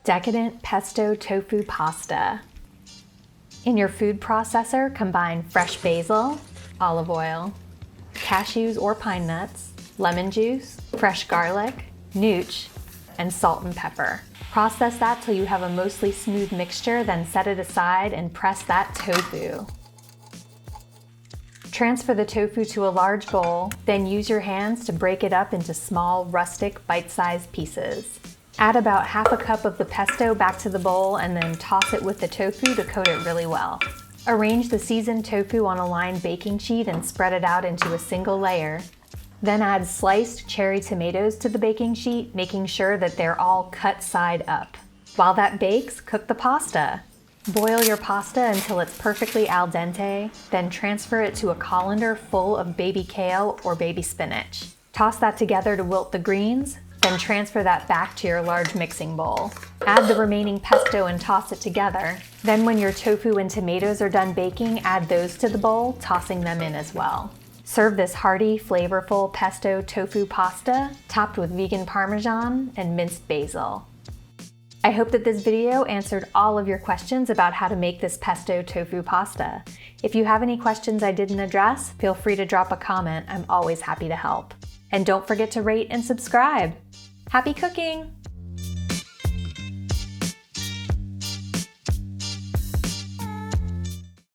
Decadent pesto tofu pasta. In your food processor, combine fresh basil, olive oil, cashews or pine nuts, lemon juice, fresh garlic, nooch, and salt and pepper. Process that till you have a mostly smooth mixture, then set it aside and press that tofu. Transfer the tofu to a large bowl, then use your hands to break it up into small, rustic, bite-sized pieces. Add about half a cup of the pesto back to the bowl and then toss it with the tofu to coat it really well. Arrange the seasoned tofu on a lined baking sheet and spread it out into a single layer. Then add sliced cherry tomatoes to the baking sheet, making sure that they're all cut side up. While that bakes, cook the pasta. Boil your pasta until it's perfectly al dente, then transfer it to a colander full of baby kale or baby spinach. Toss that together to wilt the greens, then transfer that back to your large mixing bowl. Add the remaining pesto and toss it together. Then when your tofu and tomatoes are done baking, add those to the bowl, tossing them in as well. Serve this hearty, flavorful pesto tofu pasta, topped with vegan Parmesan and minced basil. I hope that this video answered all of your questions about how to make this pesto tofu pasta. If you have any questions I didn't address, feel free to drop a comment. I'm always happy to help. And don't forget to rate and subscribe. Happy cooking!